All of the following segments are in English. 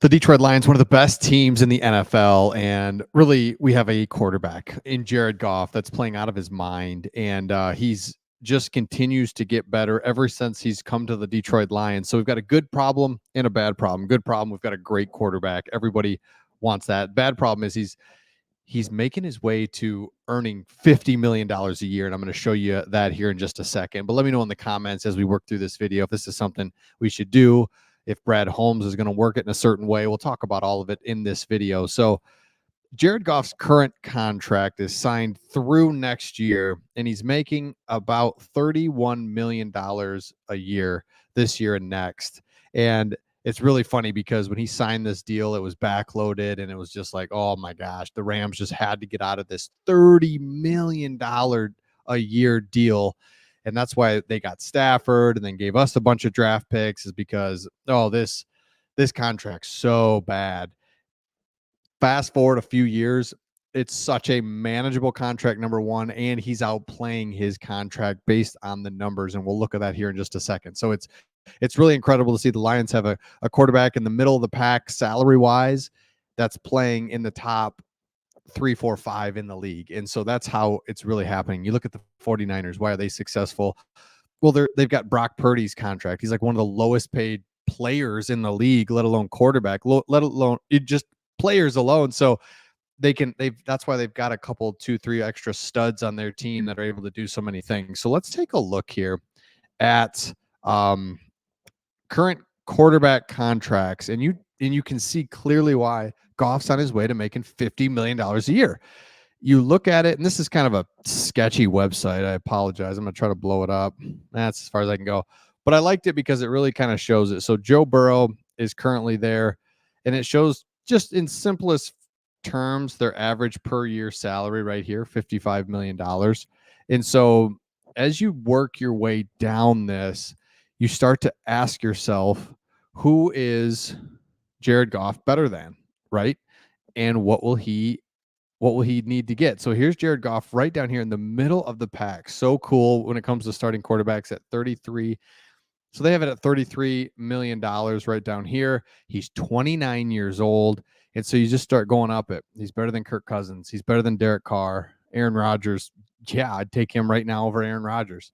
The Detroit Lions, one of the best teams in the NFL, and really, we have a quarterback in Jared Goff that's playing out of his mind, and he's just continues to get better ever since he's come to the Detroit Lions. So we've got a good problem and a bad problem. Good problem, we've got a great quarterback. Everybody wants that. Bad problem is he's making his way to earning $50 million a year, and I'm going to show you that here in just a second. But let me know in the comments as we work through this video if this is something we should do, if Brad Holmes is going to work it in a certain way. We'll talk about all of it in this video. So Jared Goff's current contract is signed through next year, and he's making about $31 million a year this year and next. And it's really funny because when he signed this deal, it was backloaded, and it was just like, oh my gosh, the Rams just had to get out of this $30 million a year deal. And that's why they got Stafford and then gave us a bunch of draft picks, is because, oh, this contract's so bad. Fast forward a few years, it's such a manageable contract, number one, and he's outplaying his contract based on the numbers, and we'll look at that here in just a second. So it's really incredible to see the Lions have a quarterback in the middle of the pack salary-wise that's playing in the top 3, 4, 5 in the league. And so that's how it's really happening. You look at the 49ers, why are they successful? Well, they've got Brock Purdy's contract. He's like one of the lowest paid players in the league, let alone quarterback, let alone just players alone. So that's why they've got a couple, 2, 3 extra studs on their team that are able to do so many things. So let's take a look here at current quarterback contracts, and you can see clearly why Goff's on his way to making $50 million a year. You look at it, and this is kind of a sketchy website. I apologize. I'm going to try to blow it up. That's as far as I can go. But I liked it because it really kind of shows it. So Joe Burrow is currently there, and it shows just in simplest terms their average per year salary right here, $55 million. And so as you work your way down this, you start to ask yourself, who is Jared Goff better than, right? And what will he need to get? So here's Jared Goff right down here in the middle of the pack. So cool when it comes to starting quarterbacks at 33. So they have it at $33 million right down here. He's 29 years old. And so you just start going up it. He's better than Kirk Cousins. He's better than Derek Carr. Aaron Rodgers. Yeah, I'd take him right now over Aaron Rodgers.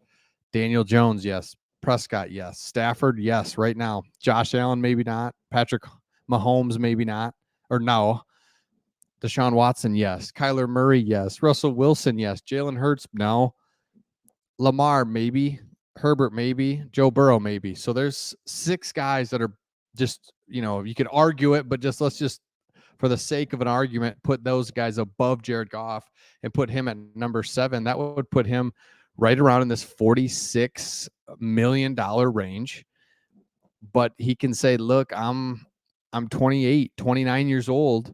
Daniel Jones, yes. Prescott, yes. Stafford, yes, right now. Josh Allen, maybe not. Patrick Mahomes, maybe not. Or no. Deshaun Watson, yes. Kyler Murray, yes. Russell Wilson, yes. Jalen Hurts, no. Lamar, maybe. Herbert, maybe. Joe Burrow, maybe. So there's 6 guys that are just, you could argue it, but let's just, for the sake of an argument, put those guys above Jared Goff and put him at number 7. That would put him right around in this $46 million range. But he can say, look, I'm 28, 29 years old.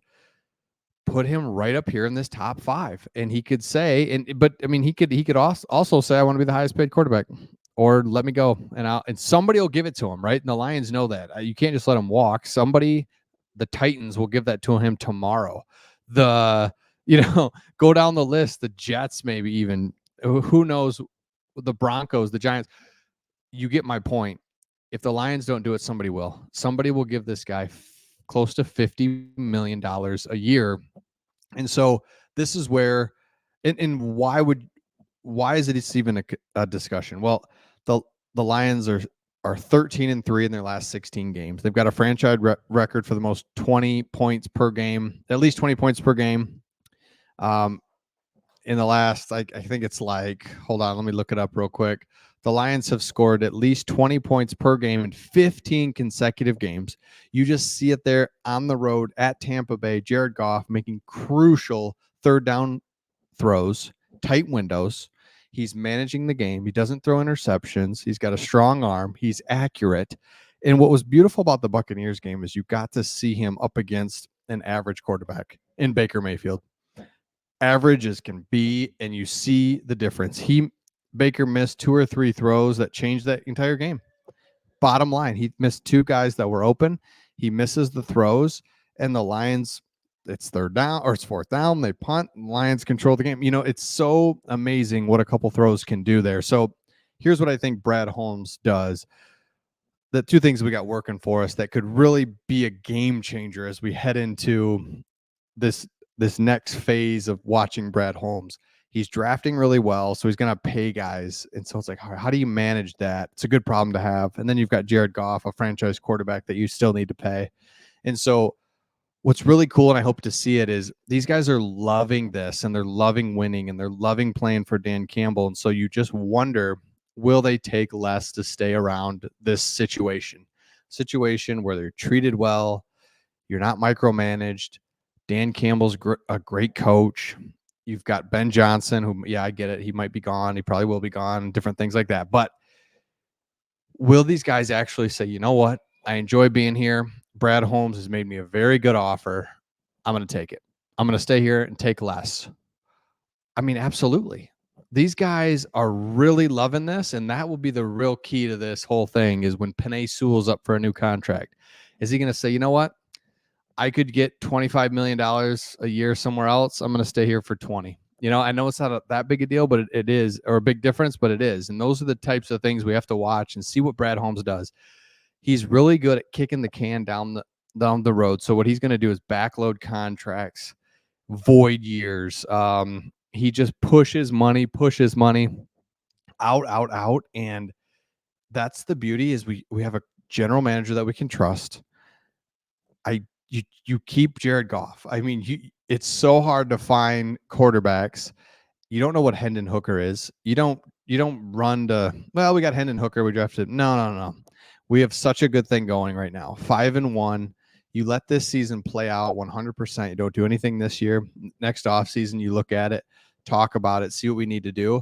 Put him right up here in this top 5. And he could say, but he could also say, I want to be the highest paid quarterback, or let me go. And somebody will give it to him, right? And the Lions know that. You can't just let him walk. The Titans will give that to him tomorrow. Go down the list, the Jets, maybe even, who knows, the Broncos, the Giants. You get my point. If the Lions don't do it, somebody will. Somebody will give this guy close to $50 million a year. And so this is where, and why is it even a discussion? Well, the Lions are 13-3 in their last 16 games. They've got a franchise record for the most 20 points per game, at least 20 points per game. In the last, I think it's like, hold on, let me look it up real quick. The Lions have scored at least 20 points per game in 15 consecutive games. You just see it there on the road at Tampa Bay. Jared Goff making crucial third down throws, tight windows. He's managing the game. He doesn't throw interceptions. He's got a strong arm. He's accurate. And what was beautiful about the Buccaneers game is you got to see him up against an average quarterback in Baker Mayfield. Average as can be, and you see the difference. Baker missed 2 or 3 throws that changed that entire game. Bottom line, he missed 2 guys that were open. He misses the throws, and the Lions, it's 3rd down or it's 4th down. They punt. Lions control the game. It's so amazing what a couple throws can do there. So here's what I think Brad Holmes does. the two things we got working for us that could really be a game changer as we head into this next phase of watching Brad Holmes. He's drafting really well, so he's going to pay guys. And so it's like, how do you manage that? It's a good problem to have. And then you've got Jared Goff, a franchise quarterback that you still need to pay. And so what's really cool, and I hope to see it, is these guys are loving this, and they're loving winning, and they're loving playing for Dan Campbell. And so you just wonder, will they take less to stay around this situation where they're treated well, you're not micromanaged. Dan Campbell's a great coach. You've got Ben Johnson, who, yeah, I get it. He might be gone. He probably will be gone, different things like that. But will these guys actually say, you know what? I enjoy being here. Brad Holmes has made me a very good offer. I'm going to take it. I'm going to stay here and take less. I mean, absolutely. These guys are really loving this, and that will be the real key to this whole thing is when Penei Sewell's up for a new contract. Is he going to say, you know what? I could get $25 million a year somewhere else. I'm going to stay here for 20. You know, I know it's not that big a deal, but it is, or a big difference, but it is. And those are the types of things we have to watch and see what Brad Holmes does. He's really good at kicking the can down the road. So what he's going to do is backload contracts, void years. He just pushes money out. And that's the beauty is we have a general manager that we can trust. You keep Jared Goff. I mean, it's so hard to find quarterbacks. You don't know what Hendon Hooker is. You don't run to, well, we got Hendon Hooker. We drafted. No. We have such a good thing going right now. 5-1. You let this season play out 100%. You don't do anything this year. Next offseason, you look at it, talk about it, see what we need to do.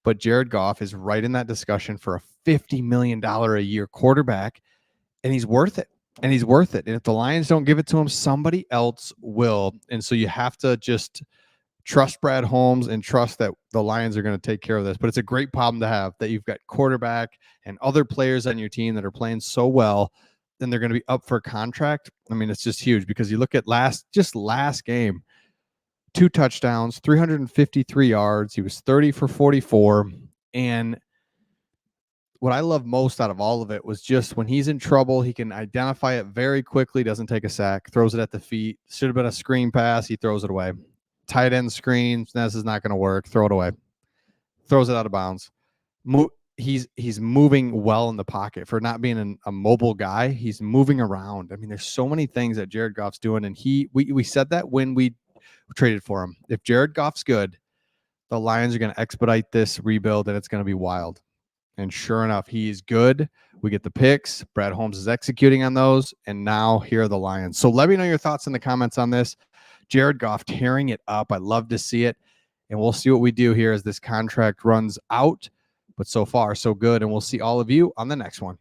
But Jared Goff is right in that discussion for a $50 million a year quarterback, and he's worth it. And he's worth it. And if the Lions don't give it to him, somebody else will. And so you have to just trust Brad Holmes and trust that the Lions are going to take care of this. But it's a great problem to have that you've got quarterback and other players on your team that are playing so well, then they're going to be up for a contract. I mean, it's just huge because you look at last game, 2 touchdowns, 353 yards. He was 30 for 44. And what I love most out of all of it was just when he's in trouble, he can identify it very quickly, doesn't take a sack, throws it at the feet. Should have been a screen pass. He throws it away. Tight end screens. This is not going to work. Throw it away. Throws it out of bounds. He's moving well in the pocket for not being a mobile guy. He's moving around. I mean, there's so many things that Jared Goff's doing. And we said that when we traded for him. If Jared Goff's good, the Lions are going to expedite this rebuild and it's going to be wild. And sure enough, he's good. We get the picks. Brad Holmes is executing on those. And now here are the Lions. So let me know your thoughts in the comments on this. Jared Goff tearing it up. I love to see it. And we'll see what we do here as this contract runs out. But so far, so good. And we'll see all of you on the next one.